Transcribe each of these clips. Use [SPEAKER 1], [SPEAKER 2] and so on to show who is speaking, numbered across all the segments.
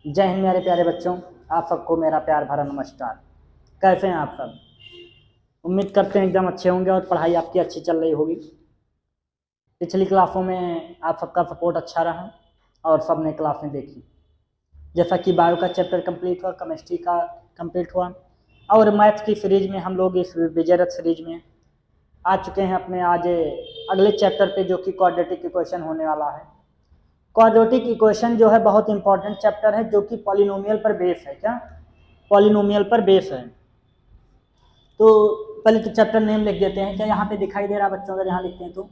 [SPEAKER 1] जय हिंद मेरे प्यारे बच्चों, आप सबको मेरा प्यार भरा नमस्कार। कैसे हैं आप सब? उम्मीद करते हैं एकदम अच्छे होंगे और पढ़ाई आपकी अच्छी चल रही होगी। पिछली क्लासों में आप सबका सपोर्ट अच्छा रहा और सबने क्लासें देखी। जैसा कि बायो का चैप्टर कंप्लीट हुआ, केमिस्ट्री का कंप्लीट हुआ और मैथ्स की सीरीज में हम लोग इस विजयरथ सीरीज में आ चुके हैं अपने आज अगले चैप्टर पे, जो कि क्वाड्रेटिक इक्वेशन होने वाला है। क्वाड्रेटिक इक्वेशन जो है बहुत इंपॉर्टेंट चैप्टर है, जो कि पॉलिनोमियल पर बेस है। क्या पॉलिनोमियल पर बेस है? तो पहले तो चैप्टर नेम लिख देते हैं। क्या यहाँ पे दिखाई दे रहा बच्चों? अगर यहाँ लिखते हैं तो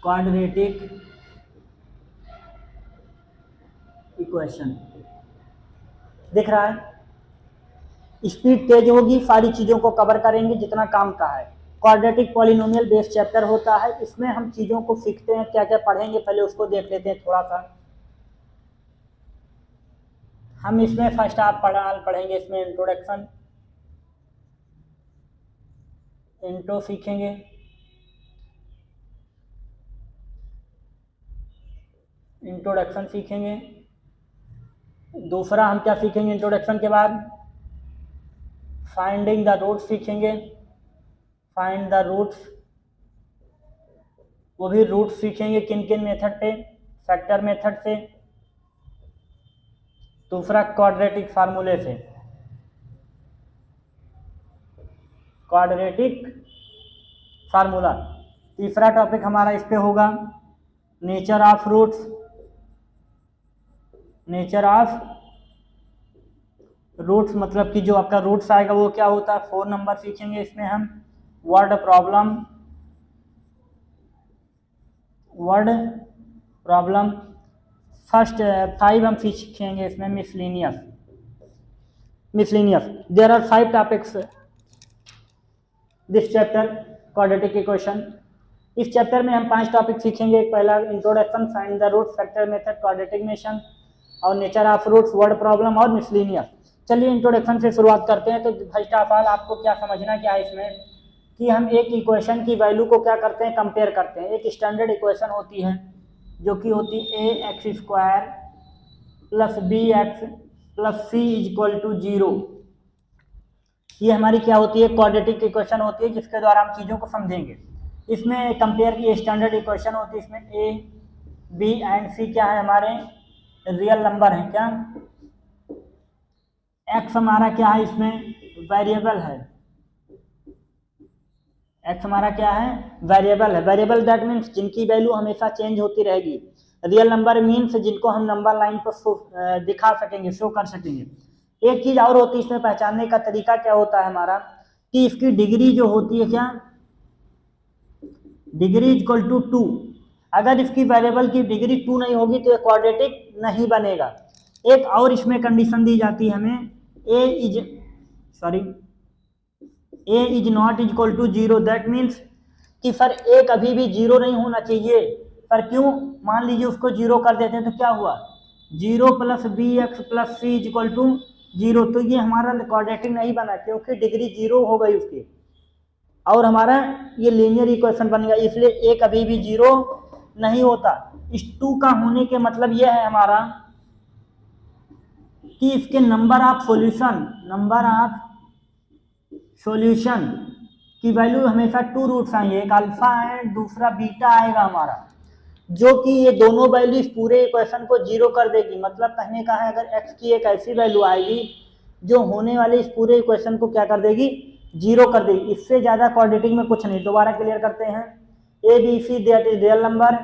[SPEAKER 1] क्वाड्रेटिक इक्वेशन दिख रहा है। स्पीड तेज होगी, सारी चीज़ों को कवर करेंगे जितना काम का है। क्वाड्रेटिक पॉलिनोमियल बेस्ड चैप्टर होता है, इसमें हम चीज़ों को सीखते हैं। क्या क्या पढ़ेंगे पहले उसको देख लेते हैं थोड़ा सा। हम इसमें फर्स्ट आप पढ़ेंगे इसमें इंट्रोडक्शन, इंट्रो सीखेंगे। इंट्रोडक्शन सीखेंगे। दूसरा हम क्या सीखेंगे इंट्रोडक्शन के बाद? फाइंडिंग द रूट्स सीखेंगे। फाइंड द रूट्स, वो भी रूट्स सीखेंगे किन किन मेथड पे? फैक्टर मेथड से। दूसरा क्वाड्रेटिक फार्मूले से। Quadratic formula. तीसरा टॉपिक हमारा इस पे होगा nature of roots. Nature of roots मतलब कि जो आपका रूट्स आएगा वो क्या होता है। 4 नंबर सीखेंगे इसमें हम। Word problem, word problem. First 5 हम सीखेंगे इसमें miscellaneous. Miscellaneous there are 5 topics this chapter quadratic equation. इस चैप्टर में हम 5 टॉपिक सीखेंगे। एक पहला introduction, find the roots, factor method, quadratic method और nature of roots, word problem और मिसलेनियस। चलिए इंट्रोडक्शन से शुरुआत करते हैं। तो फर्स्ट ऑफ ऑल आपको क्या समझना क्या है इसमें, कि हम एक इक्वेशन की वैल्यू को क्या करते हैं, कंपेयर करते हैं। एक स्टैंडर्ड इक्वेशन होती है जो कि होती है ax² plus bx plus c equal to 0। ये हमारी क्या होती है? क्वाड्रेटिक इक्वेशन होती है, जिसके द्वारा हम चीज़ों को समझेंगे। इसमें कंपेयर की स्टैंडर्ड इक्वेशन होती है। इसमें a, b एंड c क्या है? हमारे रियल नंबर है। क्या x हमारा क्या है? इसमें वेरिएबल है। x हमारा क्या है? वेरिएबल है। वेरिएबल दैट मीन्स जिनकी वैल्यू हमेशा चेंज होती रहेगी। रियल नंबर मीन्स जिनको हम नंबर लाइन पर दिखा सकेंगे, शो कर सकेंगे। एक चीज और होती है इसमें पहचानने का तरीका क्या होता है हमारा, कि इसकी डिग्री जो होती है, क्या डिग्री इक्वल टू 2। अगर इसकी वेरिएबल की डिग्री 2 नहीं होगी तो ये क्वाड्रेटिक नहीं बनेगा। एक और इसमें कंडीशन दी जाती है हमें, a is not equal to 0। That means कि सर a कभी भी 0 नहीं होना चाहिए। पर क्यों? मान लीजिए उसको 0 कर देते हैं तो क्या हुआ? 0 plus bx plus c equal to 0। तो ये हमारा क्वाड्रेटिक नहीं बना, क्योंकि डिग्री 0 हो गई उसकी और हमारा ये लीनियर इक्वेशन बन गया। इसलिए a कभी भी 0 नहीं होता। इस 2 का होने के मतलब यह है हमारा कि इसके नंबर ऑफ सॉल्यूशन की वैल्यू हमेशा 2 रूट्स आएंगे। एक अल्फा है, दूसरा बीटा आएगा हमारा, जो कि ये दोनों वैल्यू इस पूरे इक्वेशन को 0 कर देगी। मतलब कहने का है, अगर x की एक ऐसी वैल्यू आएगी जो होने वाले इस पूरे इक्वेशन को क्या कर देगी? 0 कर देगी। इससे ज़्यादा क्वाड्रेटिक में कुछ नहीं। दोबारा क्लियर करते हैं। a b c that is real number,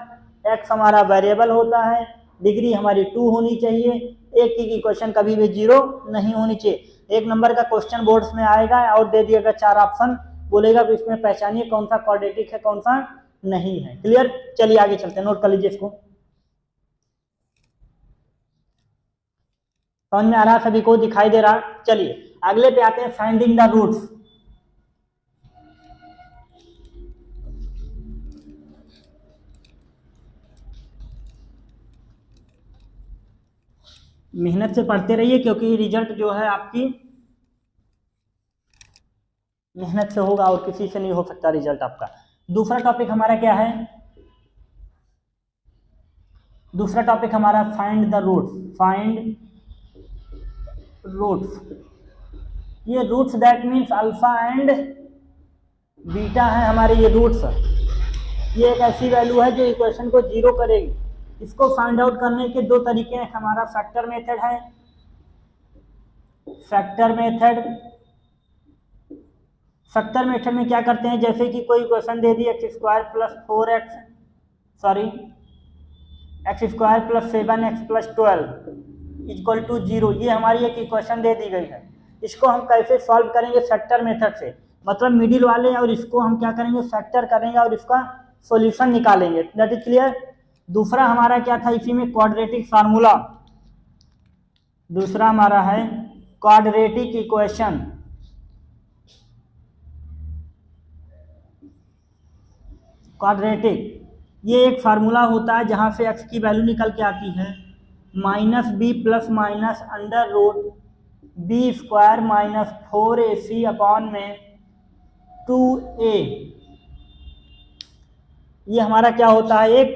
[SPEAKER 1] x हमारा वेरिएबल होता है, डिग्री हमारी 2 होनी चाहिए, एक की इक्वेशन कभी भी 0 नहीं होनी चाहिए। 1 नंबर का क्वेश्चन बोर्ड्स में आएगा और दे दिएगा 4 ऑप्शन, बोलेगा कि इसमें पहचानिए कौन सा क्वाड्रेटिक है कौन सा नहीं है। क्लियर? चलिए आगे चलते हैं, नोट कर लीजिए इसको। समझ में आ रहा? सभी को दिखाई दे रहा? चलिए अगले पे आते हैं, फाइंडिंग द रूट्स। मेहनत से पढ़ते रहिए, क्योंकि रिजल्ट जो है आपकी मेहनत से होगा और किसी से नहीं हो सकता रिजल्ट आपका। दूसरा टॉपिक हमारा क्या है? दूसरा टॉपिक हमारा find the roots. Find roots, ये roots that means alpha and beta है हमारे ये रूट्स। ये एक ऐसी वैल्यू है जो इक्वेशन को जीरो करेगी। इसको फाइंड आउट करने के दो तरीके हैं। हमारा फैक्टर मेथड है, फैक्टर मेथड। फैक्टर मेथड में क्या करते हैं, जैसे कि कोई इक्वेशन दे दी x square plus 4x, sorry x square plus 7x plus 12 equal to 0, ये हमारी एक इक्वेशन दे दी गई है। इसको हम कैसे सॉल्व करेंगे? फैक्टर मेथड से, मतलब मिडिल वाले और इसको हम क्या करेंगे, फैक्टर करेंगे और इसका सॉल्यूशन निकालेंगे। That is clear. दूसरा हमारा क्या था इसी में? Quadratic formula. दूसरा हमारा है क्वाड्रेटिक इक्वेशन। क्वाड्रेटिक ये एक फार्मूला होता है जहां से x की वैल्यू निकल के आती है -b plus minus under root B square minus 4ac upon में 2a। ये हमारा क्या होता है? एक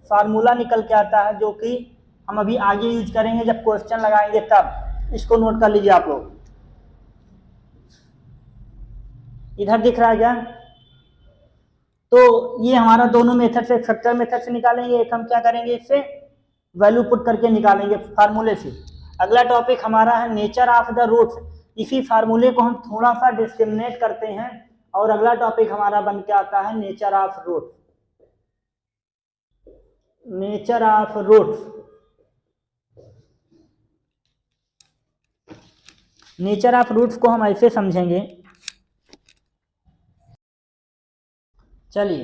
[SPEAKER 1] फार्मूला निकल के आता है जो कि हम अभी आगे यूज करेंगे जब क्वेश्चन लगाएंगे तब। इसको नोट कर लीजिए आप लोग। इधर दिख रहा है क्या? तो ये हमारा दोनों मेथड से, फैक्टर मेथड से निकालेंगे, एक हम क्या करेंगे इससे वैल्यू पुट करके निकालेंगे फार्मूले से। अगला टॉपिक हमारा है नेचर ऑफ द रूट्स। इसी फार्मूले को हम थोड़ा सा डिस्क्रिमिनेट करते हैं और अगला टॉपिक हमारा बन के आता है nature of roots. Nature of roots, nature of roots को हम ऐसे समझेंगे। चलिए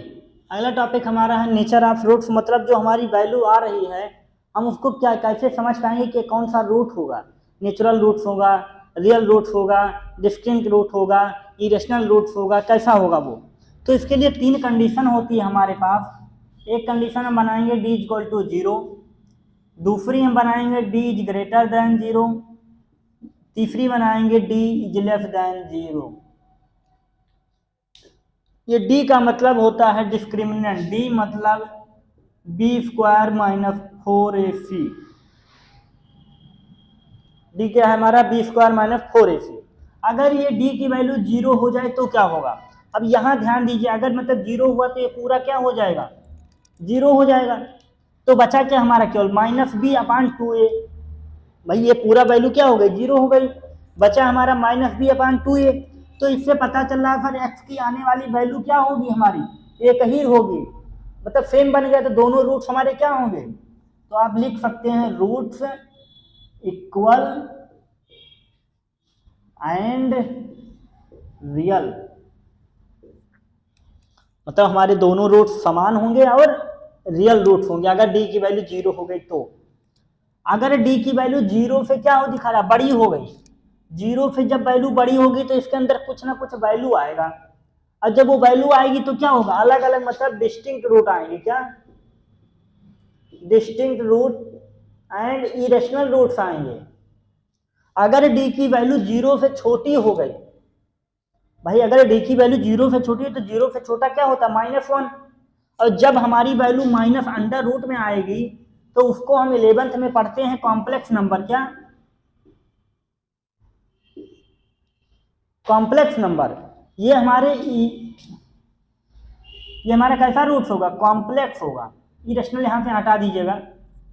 [SPEAKER 1] अगला टॉपिक हमारा है नेचर ऑफ रूट्स, मतलब जो हमारी वैल्यू आ रही है हम उसको क्या कैसे समझ पाएंगे कि कौन सा रूट होगा? नेचुरल रूट्स होगा, रियल रूट्स होगा, डिस्टिंक्ट रूट होगा, इरेशनल रूट्स होगा, कैसा होगा वो? तो इसके लिए तीन कंडीशन होती है हमारे पास। एक कंडीशन हम बनाएंगे d इक्वल टू 0, दूसरी हम बनाएंगे d इज ग्रेटर देन 0, तीसरी बनाएंगे d इज लेस देन 0। ये d का मतलब होता है डिस्क्रिमिनेंट। d मतलब b square minus 4ac। d क्या है हमारा? b square minus 4ac। अगर ये d की वैल्यू 0 हो जाए तो क्या होगा? अब यहाँ ध्यान दीजिए, अगर मतलब 0 हुआ तो ये पूरा क्या हो जाएगा? 0 हो जाएगा। तो बचा क्या हमारा? केवल माइनस बी अपान 2a। भाई ये पूरा वैल्यू क्या हो गई? 0 हो गई। बचा हमारा माइनस बी अपान 2a। तो इससे पता चल रहा है फिर x की आने वाली वैल्यू क्या होगी हमारी? एक ही होगी, मतलब सेम बन गया। तो दोनों रूट्स हमारे क्या होंगे? तो आप लिख सकते हैं रूट्स इक्वल एंड रियल, मतलब हमारे दोनों रूट्स समान होंगे और रियल रूट्स होंगे अगर d की वैल्यू 0 हो गई तो। अगर d की वैल्यू 0 से क्या हो दिखा रहा? बड़ी हो गई। 0 से जब वैल्यू बड़ी होगी तो इसके अंदर कुछ ना कुछ वैल्यू आएगा, और जब वो वैल्यू आएगी तो क्या होगा? अलग अलग मतलब डिस्टिंक्ट रूट आएंगे। क्या? Distinct root and irrational roots आएंगे। अगर d की वैल्यू 0 से छोटी हो गई, भाई अगर d की वैल्यू 0 से छोटी है तो 0 से छोटा क्या होता है? -1। और जब हमारी वैल्यू माइनस अंडर रूट में आएगी तो उसको हम 11th में पढ़ते हैं कॉम्प्लेक्स नंबर। क्या? Complex number. ये हमारा कैसा रूट्स होगा? कॉम्प्लेक्स होगा। इरेशनल यहाँ से हटा दीजिएगा,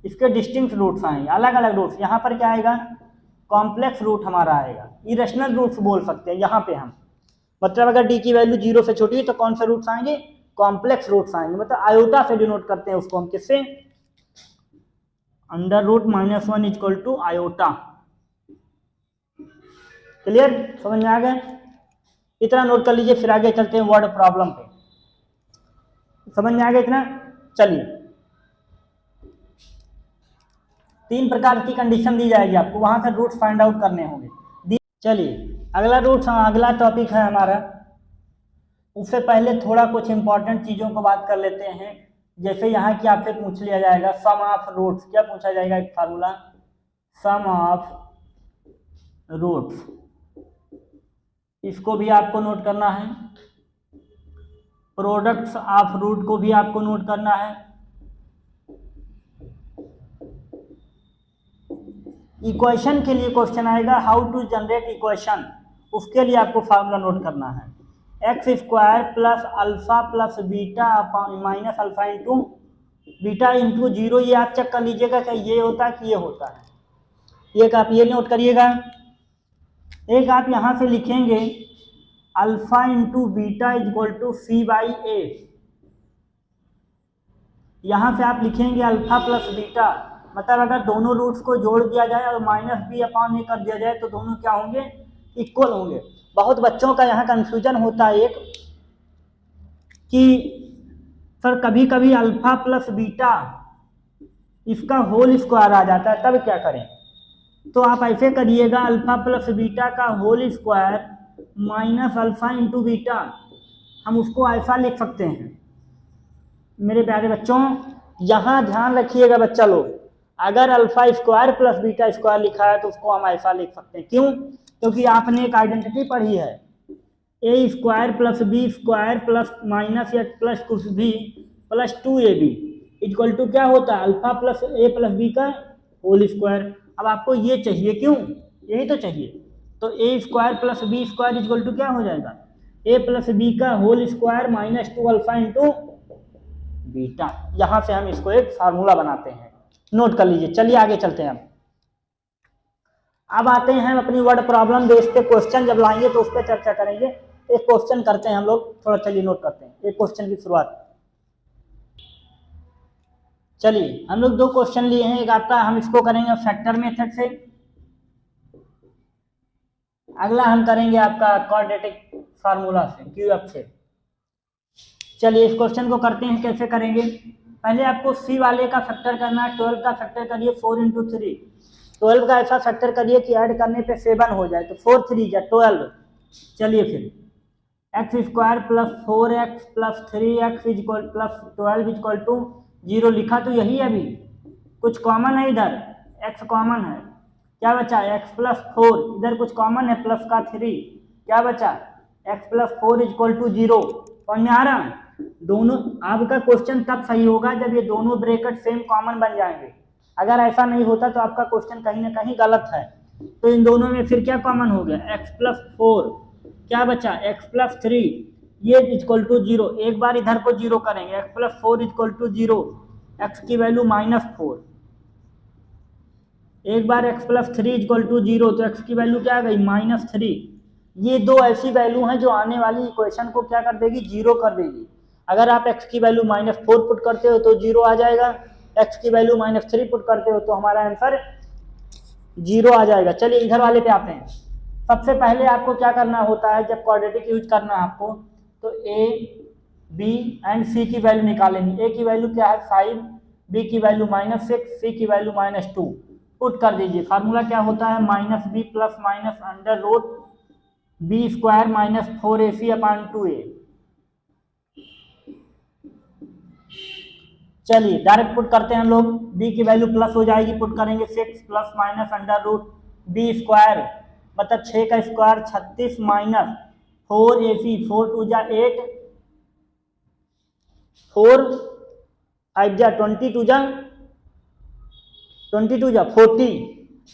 [SPEAKER 1] इसके डिस्टिंक्ट रूट्स आएंगे, अलग अलग रूट्स। यहाँ पर क्या आएगा? कॉम्प्लेक्स रूट हमारा आएगा। इरेशनल रूट्स बोल सकते हैं यहाँ पे हम, मतलब अगर d की वैल्यू 0 से छोटी है तो कौन से रूट्स आएंगे? कॉम्प्लेक्स रूट्स आएंगे। मतलब आयोटा से डिनोट करते हैं उसको हम, किससे? Under root -1 equal to iota. Clear? समझ में आ गया? इतना नोट कर लीजिए, फिर आगे चलते हैं वर्ड प्रॉब्लम पे। समझ में आ गया इतना? चलिए, 3 प्रकार की कंडीशन दी जाएगी आपको, वहां से रूट्स फाइंड आउट करने होंगे। चलिए अगला टॉपिक है हमारा। उससे पहले थोड़ा कुछ इंपॉर्टेंट चीजों को बात कर लेते हैं। जैसे यहाँ की आपसे पूछ लिया जाएगा सम ऑफ रूट्स। क्या पूछा जाएगा? एक फार्मूला, सम ऑफ रूट्स। इसको भी आपको नोट करना है। प्रोडक्ट्स ऑफ रूट को भी आपको नोट करना है। इक्वेशन के लिए क्वेश्चन आएगा हाउ टू जनरेट इक्वेशन, उसके लिए आपको फार्मूला नोट करना है। X square plus alpha plus beta minus alpha into beta into zero, ये आप चेक कर लीजिएगा कि ये होता है कि ये होता है। एक आप ये नोट करिएगा, एक आप यहाँ से लिखेंगे alpha into beta is equal to C by A. यहाँ से आप लिखेंगे अल्फा प्लस बीटा, मतलब अगर दोनों रूट्स को जोड़ दिया जाए और माइनस बी अपॉन ए कर दिया जाए तो दोनों क्या होंगे, इक्वल होंगे। बहुत बच्चों का यहाँ कंफ्यूजन होता है एक कि सर कभी कभी अल्फा प्लस बीटा इसका होल स्क्वायर आ जाता है, तब क्या करें। तो आप ऐसे करिएगा अल्फा प्लस बीटा का whole square minus alpha into beta, हम उसको ऐसा लिख सकते हैं। मेरे प्यारे बच्चों यहाँ ध्यान रखिएगा बच्चा लोग, अगर alpha square plus beta square लिखा है तो उसको हम ऐसा लिख सकते हैं। क्यों? क्योंकि आपने एक आइडेंटिटी पढ़ी है, A square plus B square plus minus या प्लस कुछ भी प्लस 2ab इक्वल टू क्या होता है, alpha plus A plus B का होल स्क्वायर। अब आपको ये चाहिए, क्यों, यही तो चाहिए। तो A square plus B square equal to क्या हो जाएगा, ए प्लस बी का whole square minus 2 alpha into beta. यहाँ से हम इसको एक फार्मूला बनाते हैं, नोट कर लीजिए। चलिए आगे चलते हैं। अब आते हैं अपनी वर्ड प्रॉब्लम बेस पे, क्वेश्चन जब लाएंगे तो उस पर चर्चा करेंगे। एक क्वेश्चन करते हैं हम लोग, थोड़ा चलिए नोट करते हैं एक क्वेश्चन की शुरुआत। चलिए हम लोग 2 क्वेश्चन लिए हैं, एक आपका हम इसको करेंगे फैक्टर मेथड से, अगला हम करेंगे आपका क्वाड्रेटिक फार्मूला से, क्यूएफ से। चलिए इस क्वेश्चन को करते हैं, कैसे करेंगे। पहले आपको सी वाले का फैक्टर करना है, 12 का फैक्टर करिए 4 इंटू 3, 12 का ऐसा फैक्टर करिए कि ऐड करने पे 7 हो जाए, तो 4 3 या 12। चलिए फिर x square plus 4x plus 3x equal plus 12 equal to 0 लिखा तो यही है, अभी कुछ कॉमन है, इधर x कॉमन है, क्या बचा x प्लस 4, इधर कुछ कॉमन है प्लस का 3, क्या बचा x प्लस 4 इक्वल टू 0। समझ में आ रहा है। दोनों आपका क्वेश्चन तब सही होगा जब ये दोनों ब्रैकेट सेम कॉमन बन जाएंगे, अगर ऐसा नहीं होता तो आपका क्वेश्चन कहीं ना कहीं गलत है। तो इन दोनों में फिर क्या कॉमन हो गया, x प्लस 4, क्या बचा x प्लस 3, ये इक्वल टू 0। एक बार इधर को 0 करेंगे, x plus 4 equal to 0, x की वैल्यू -4। एक बार x प्लस 3 इक्वल टू 0, तो x की वैल्यू क्या आ गई, -3। ये 2 ऐसी वैल्यू हैं जो आने वाली इक्वेशन को क्या कर देगी, 0 कर देगी। अगर आप x की वैल्यू -4 पुट करते हो तो 0 आ जाएगा, x की वैल्यू -3 पुट करते हो तो हमारा आंसर 0 आ जाएगा। चलिए इधर वाले पे आते हैं। सबसे पहले आपको क्या करना होता है, जब क्वाड्रेटिक यूज करना है आपको, तो a, b एंड c की वैल्यू निकालेंगे। a की वैल्यू क्या है 5, b की वैल्यू -6, c की वैल्यू -2 पुट कर दीजिए। फार्मूला क्या होता है, -b plus minus under root b square minus 4ac upon 2a। चलिए डायरेक्ट पुट करते हैं हम लोग, b की वैल्यू प्लस हो जाएगी, पुट करेंगे 6 plus minus under root b square, मतलब 6 का स्क्वायर 36 माइनस 4ac, 4 2 जा 8, 4 5 जा 22 जा 40,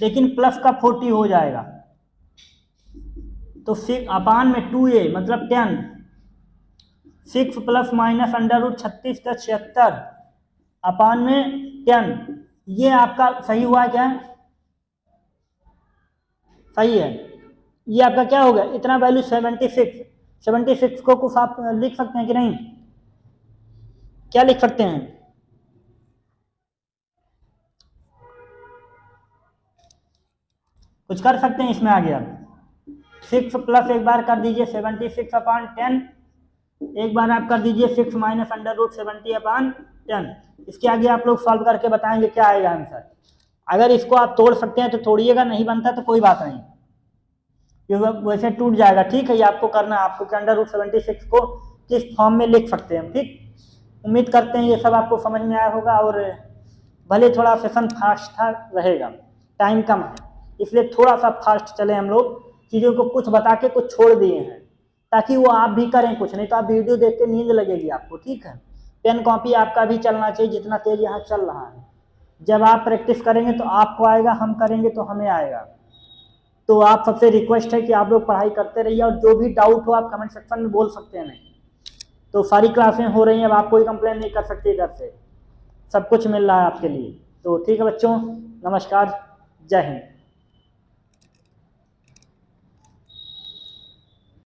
[SPEAKER 1] लेकिन प्लस का 40 हो जाएगा, तो 6 अपान में 2a मतलब 10, 6 प्लस माइनस अंडर रूट 36 का 76 अपान में 10। ये आपका सही हुआ क्या, सही है। ये आपका क्या होगा, इतना वैल्यू 76 को कुछ आप लिख सकते हैं कि नहीं, क्या लिख सकते हैं, कुछ कर सकते हैं इसमें आगे। आप 6 प्लस एक बार कर दीजिए 76 अपॉन 10, एक बार आप कर दीजिए 6 माइनस अंडर रूट 70 अपॉन 10। इसके आगे आप लोग सॉल्व करके बताएंगे क्या आएगा आंसर। अगर इसको आप तोड़ सकते हैं तो तोड़िएगा, नहीं बनता तो कोई बात नहीं, ये वैसे टूट जाएगा। ठीक है, ये आपको करना है, आपको कि अंडर रूट 76 को किस फॉर्म में लिख सकते हैं। ठीक, उम्मीद करते हैं ये सब आपको समझ में आया होगा, और भले थोड़ा सेशन फास्ट था रहेगा, टाइम कम है इसलिए थोड़ा सा फास्ट चले हम लोग, चीज़ों को कुछ बता के कुछ छोड़ दिए हैं ताकि वो आप भी करें कुछ, नहीं तो आप वीडियो देख के नींद लगेगी आपको, ठीक है। पेन कॉपी आपका भी चलना चाहिए जितना तेज यहाँ चल रहा है। जब आप प्रैक्टिस करेंगे तो आपको आएगा, हम करेंगे तो हमें आएगा। तो आप सबसे रिक्वेस्ट है कि आप लोग पढ़ाई करते रहिए, और जो भी डाउट हो आप कमेंट सेक्शन में बोल सकते हैं। नहीं तो सारी क्लासें हो रही हैं, अब आप कोई कंप्लेन नहीं कर सकते, इधर से सब कुछ मिल रहा है आपके लिए। तो ठीक है बच्चों, नमस्कार, जय हिंद।